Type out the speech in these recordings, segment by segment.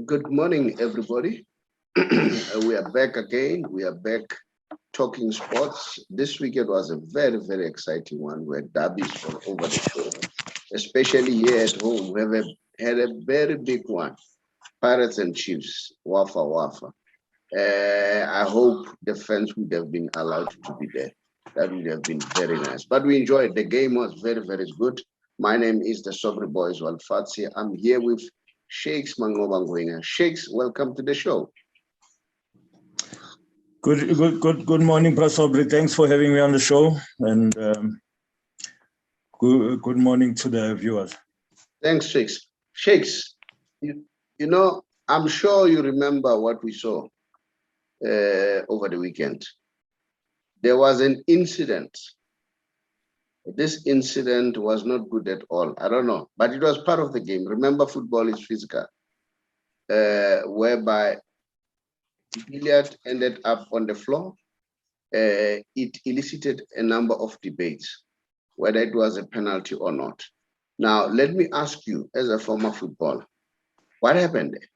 Good morning, everybody. We are back again. We are back talking sports. This weekend was a very, very exciting one where derbies all over the show, especially here at home. We have had a very big one. Pirates and Chiefs, Wafa Wafa. I hope the fans would have been allowed to be there. That would have been very nice. But we enjoyed. The game was very, very good. My name is the Sobri Boys Walfatsi. I'm here with Shakes Mangobangoinga. Shakes, welcome to the show. Good morning, Prasobri. Thanks for having me on the show, and good morning to the viewers. Thanks, Shakes. Shakes, you know, I'm sure you remember what we saw over the weekend. There was an incident. This incident was not good at all. I don't know, but it was part of the game. Remember, football is physical, whereby Billiat ended up on the floor. It elicited a number of debates, whether it was a penalty or not. Now, let me ask you, as a former footballer, what happened there?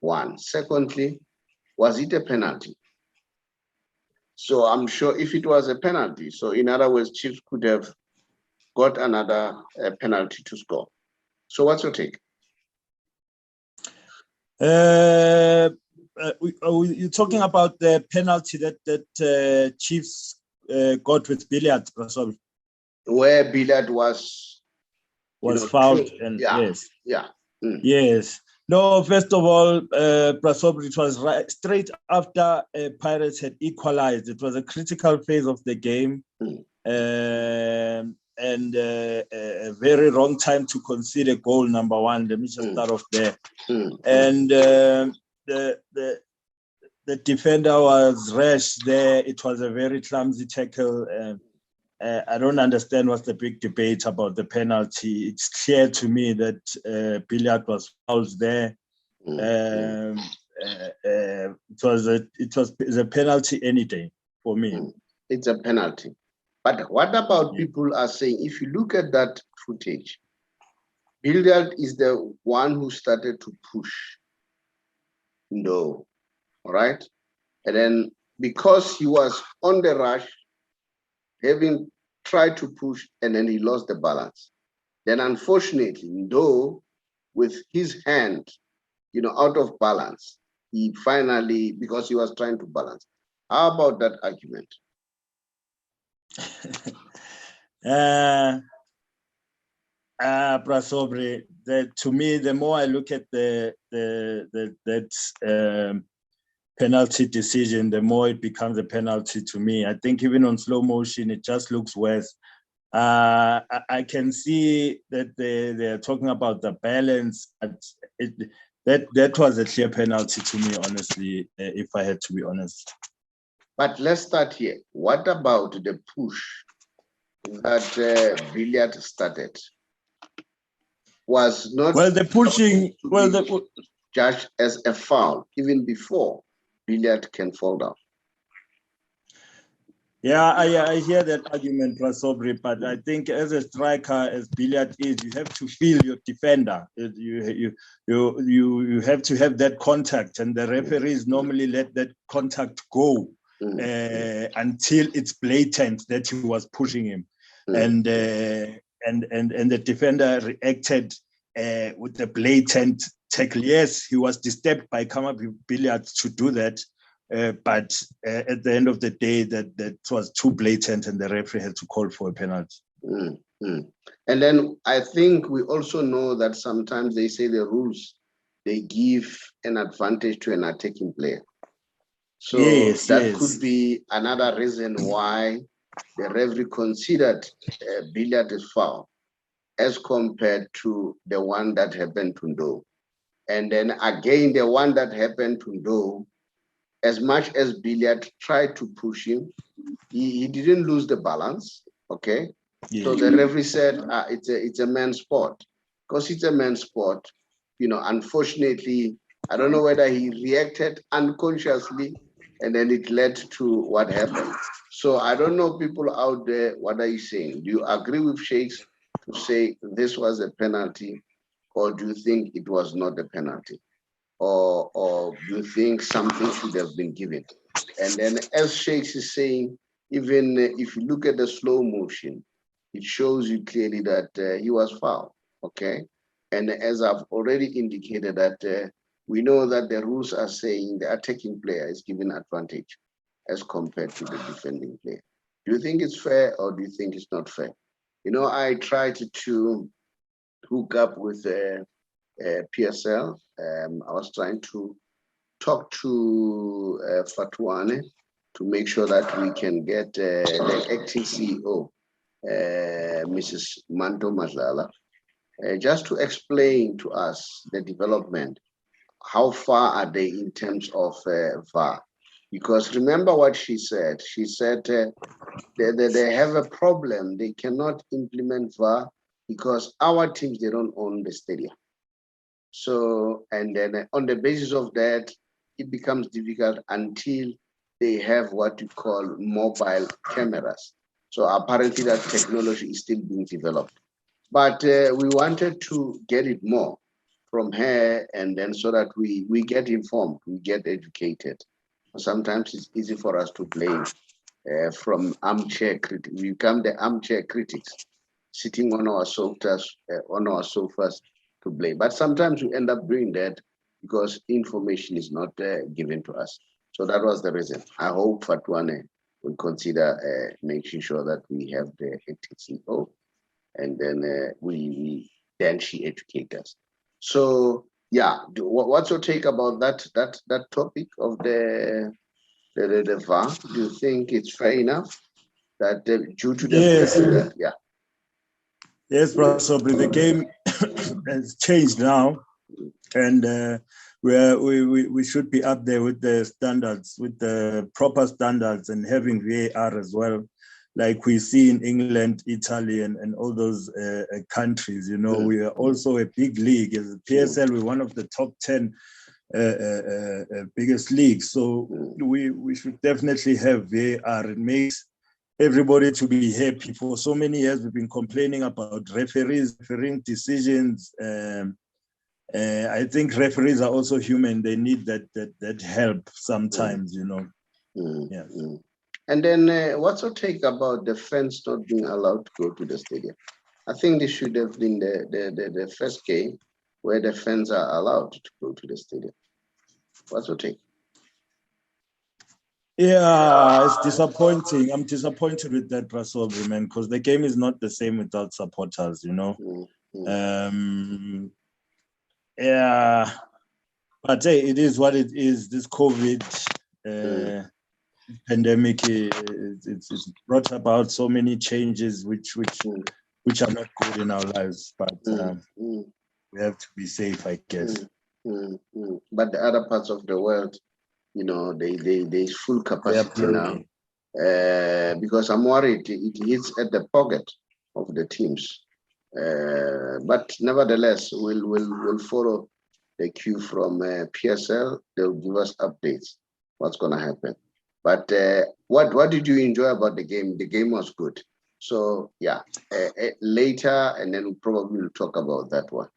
One. Secondly, was it a penalty? So I'm sure if it was a penalty, so in other words, Chiefs could have got another penalty to score. So what's your take? You're talking about the penalty that Chiefs got with Billiat, Prasobri? Where Billiat was fouled, and yes. Yes. No, first of all, Prasobri, it was straight after Pirates had equalized. It was a critical phase of the game, and a very wrong time to concede a goal, number one. Let me just start off there. And the defender was rash there. It was a very clumsy tackle. I don't understand what's the big debate about the penalty. It's clear to me that Billiat was fouled there. It was a penalty any day for me. It's a penalty. But what about people are saying, if you look at that footage, Billiat is the one who started to push Ndo, right? And then because he was on the rush, having tried to push, and then he lost the balance. Then unfortunately, Ndo, with his hand, out of balance, he finally, because he was trying to balance. How about that argument? Prasobri, to me, the more I look at that penalty decision, the more it becomes a penalty to me. I think even on slow motion, it just looks worse. I can see that they're talking about the balance. That was a clear penalty to me, honestly, if I had to be honest. But let's start here. What about the push that Billiat started? Was not the pushing judged as a foul even before Billiat can fall down. Yeah, I hear that argument, Prasobri, but I think as a striker, as Billiat is, you have to feel your defender. You have to have that contact, and the referees normally let that contact go until it's blatant that he was pushing him, and the defender reacted with the blatant tackle. Yes, he was disturbed by Khama Billiat to do that. But at the end of the day, that was too blatant, and the referee had to call for a penalty. And then I think we also know that sometimes they say the rules, they give an advantage to an attacking player. So that could be another reason why the referee considered Billiat as foul as compared to the one that happened to Ndo. And then again, the one that happened to Ndo, as much as Billiat tried to push him, he didn't lose the balance, okay? Yeah. So the referee said it's a men's sport. Because it's a men's sport, unfortunately, I don't know whether he reacted unconsciously and then it led to what happened. So I don't know, people out there, what are you saying? Do you agree with Shakes to say this was a penalty, or do you think it was not a penalty? or you think something should have been given? And then as Shakes is saying, even if you look at the slow motion, it shows you clearly that he was fouled, okay? And as I've already indicated that we know that the rules are saying the attacking player is given advantage as compared to the defending player. Do you think it's fair or do you think it's not fair? You know, I tried to hook up with PSL. I was trying to talk to Fatwane to make sure that we can get the acting CEO, Mrs. Manto Mazala, just to explain to us the development. How far are they in terms of VAR? Because remember what she said. She said they have a problem. They cannot implement VAR because our teams, they don't own the stadium. So, and then on the basis of that, it becomes difficult until they have what you call mobile cameras. So apparently that technology is still being developed. But we wanted to get it more from her, and then so that we get informed, we get educated. Sometimes it's easy for us to blame from armchair critics. We become the armchair critics, sitting on our sofas to blame. But sometimes we end up doing that because information is not given to us. So that was the reason. I hope Fatwane will consider making sure that we have the CEO, and then then she educates us. So yeah, what's your take about that topic of the VAR? Do you think it's fair enough that due to the yeah? Yes, possibly the game has changed now, and we should be up there with the standards, with the proper standards, and having VAR as well, like we see in England, Italy, and all those countries. You know, we are also a big league. As a PSL, we're one of the top 10 biggest leagues. So we should definitely have VAR. It makes everybody to be happy. For so many years, we've been complaining about referees, refereeing decisions. I think referees are also human. They need that help sometimes, you know. Yeah. And then what's your take about the fans not being allowed to go to the stadium? I think this should have been the first game where the fans are allowed to go to the stadium. What's your take? Yeah, it's disappointing. I'm disappointed with that, Prasobi, man, because the game is not the same without supporters, you know. Yeah, but hey, it is what it is. This COVID pandemic, it's brought about so many changes which are not good in our lives. But we have to be safe, I guess. But the other parts of the world, you know, there's full capacity now. Because I'm worried it hits at the pocket of the teams. But nevertheless, we'll follow the cue from PSL. They'll give us updates what's going to happen. But what did you enjoy about the game? The game was good. So yeah, later, and then we'll probably talk about that one.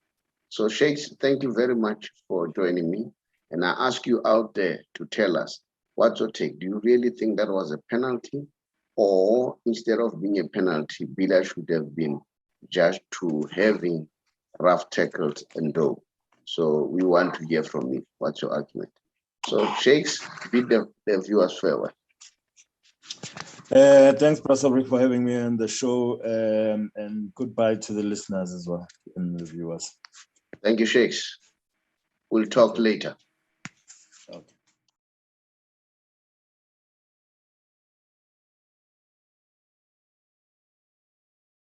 So Shakes, thank you very much for joining me. And I ask you out there to tell us, what's your take? Do you really think that was a penalty? Or instead of being a penalty, Billiat should have been judged to having rough tackled and dove? So we want to hear from you. What's your argument? So Shakes, bid the viewers farewell. Thanks, Prasabri, for having me on the show, and goodbye to the listeners as well and the viewers. Thank you, Shakes. We'll talk later.